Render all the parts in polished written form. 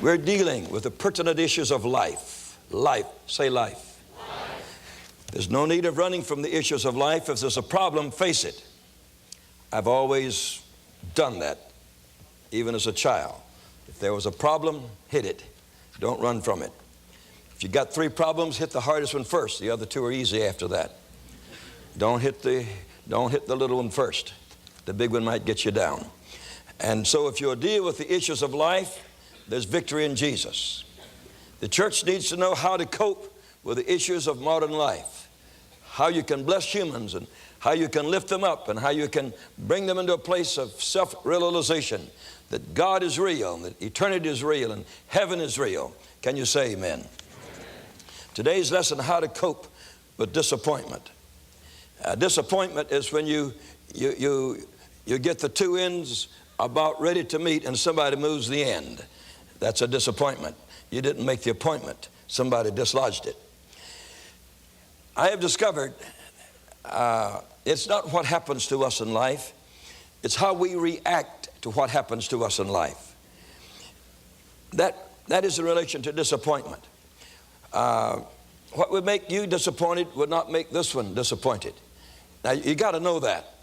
We're dealing with the pertinent issues of life. Life. Say life. There's no need of running from the issues of life. If there's a problem, face it. I've always done that, even as a child. If there was a problem, hit it. Don't run from it. If you got 3 problems, hit the hardest one first. The other 2 are easy after that. Don't hit the little one first. The big one might get you down. And so if you'll deal with the issues of life, there's victory in Jesus. The church needs to know how to cope with the issues of modern life, how you can bless humans and how you can lift them up and how you can bring them into a place of self-realization that God is real and that eternity is real and heaven is real. Can you say amen? Today's lesson, how to cope with disappointment. Disappointment is when you get the 2 ends about ready to meet and somebody moves the end. That's a disappointment. You didn't make the appointment. Somebody dislodged it. I have discovered it's not what happens to us in life. It's how we react to what happens to us in life. That is in relation to disappointment. What would make you disappointed would not make this one disappointed. Now, you got to know that.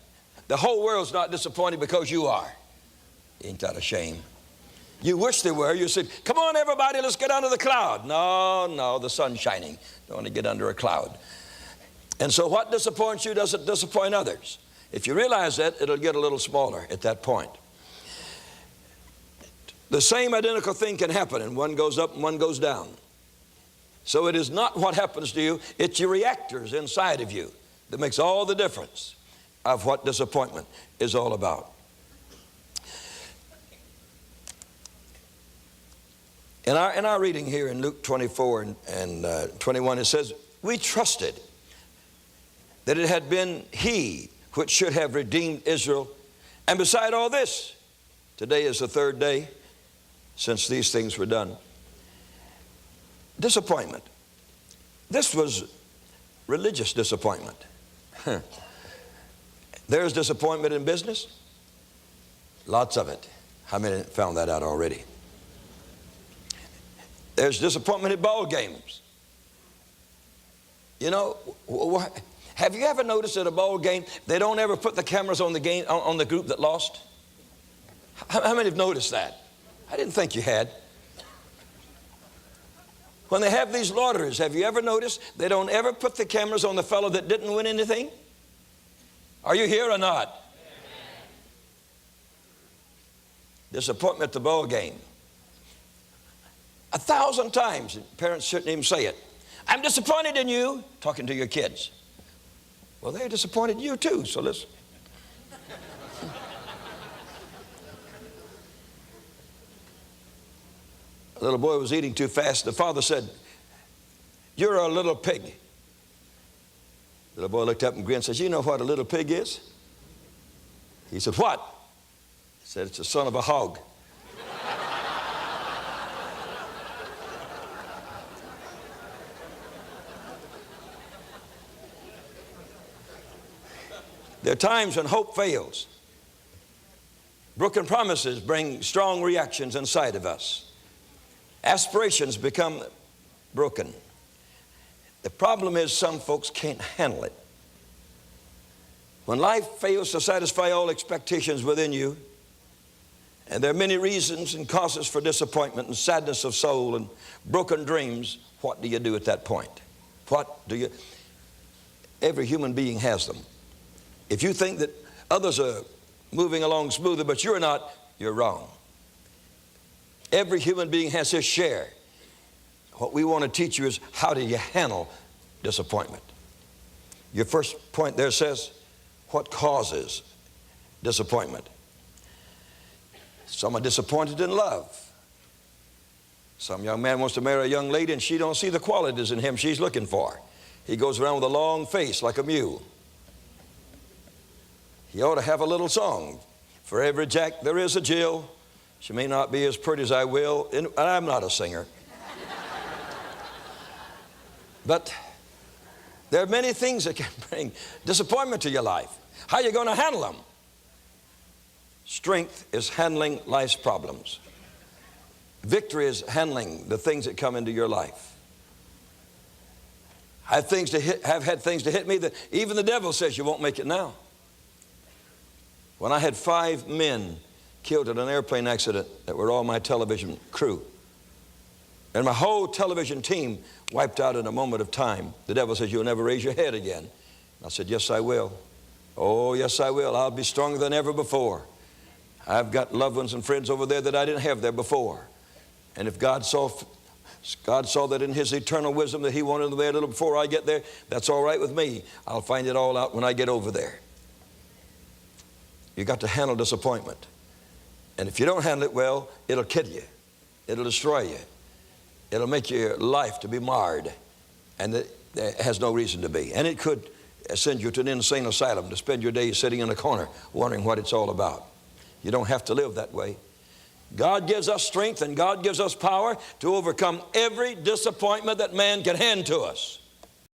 The whole world's not disappointed because you are. Ain't that a shame? You wish they were. You said, come on, everybody, let's get under the cloud. No, the sun's shining. Don't want to get under a cloud. And so what disappoints you doesn't disappoint others. If you realize that, it'll get a little smaller at that point. The same identical thing can happen, and one goes up and one goes down. So it is not what happens to you, it's your reactors inside of you that makes all the difference of what disappointment is all about. In our reading here in Luke 24 and 21, it says, we trusted that it had been He which should have redeemed Israel. And beside all this, today is the 3rd day since these things were done. Disappointment. This was religious disappointment. There's disappointment in business. Lots of it. How many found that out already? There's disappointment at ball games. You know, have you ever noticed at a ball game, they don't ever put the cameras on the game, on the group that lost? How many have noticed that? I didn't think you had. When they have these lotteries, have you ever noticed they don't ever put the cameras on the fellow that didn't win anything? Are you here or not? Disappointment at the ball game. 1,000 times, parents shouldn't even say it. I'm disappointed in you, talking to your kids. Well, they're disappointed in you too, so listen. A little boy was eating too fast. The father said, you're a little pig. The little boy looked up and grinned and says, you know what a little pig is? He said, what? He said, it's the son of a hog. There are times when hope fails. Broken promises bring strong reactions inside of us. Aspirations become broken. The problem is some folks can't handle it. When life fails to satisfy all expectations within you, and there are many reasons and causes for disappointment and sadness of soul and broken dreams, what do you do at that point? Every human being has them. If you think that others are moving along smoother, but you're not, you're wrong. Every human being has his share. What we want to teach you is how do you handle disappointment. Your first point there says, what causes disappointment? Some are disappointed in love. Some young man wants to marry a young lady and she don't see the qualities in him she's looking for. He goes around with a long face like a mule. He ought to have a little song. For every Jack there is a Jill. She may not be as pretty as I will. And I'm not a singer. But there are many things that can bring disappointment to your life. How are you going to handle them? Strength is handling life's problems. Victory is handling the things that come into your life. I've had things to hit me that even the devil says you won't make it now. When I had 5 men killed in an airplane accident that were all my television crew, and my whole television team wiped out in a moment of time, the devil says, you'll never raise your head again. I said, yes, I will. Oh, yes, I will. I'll be stronger than ever before. I've got loved ones and friends over there that I didn't have there before. And if God saw that in His eternal wisdom that He wanted them there a little before I get there, that's all right with me. I'll find it all out when I get over there. You got to handle disappointment. And if you don't handle it well, it'll kill you. It'll destroy you. It'll make your life to be marred. And it has no reason to be. And it could send you to an insane asylum to spend your days sitting in a corner wondering what it's all about. You don't have to live that way. God gives us strength and God gives us power to overcome every disappointment that man can hand to us.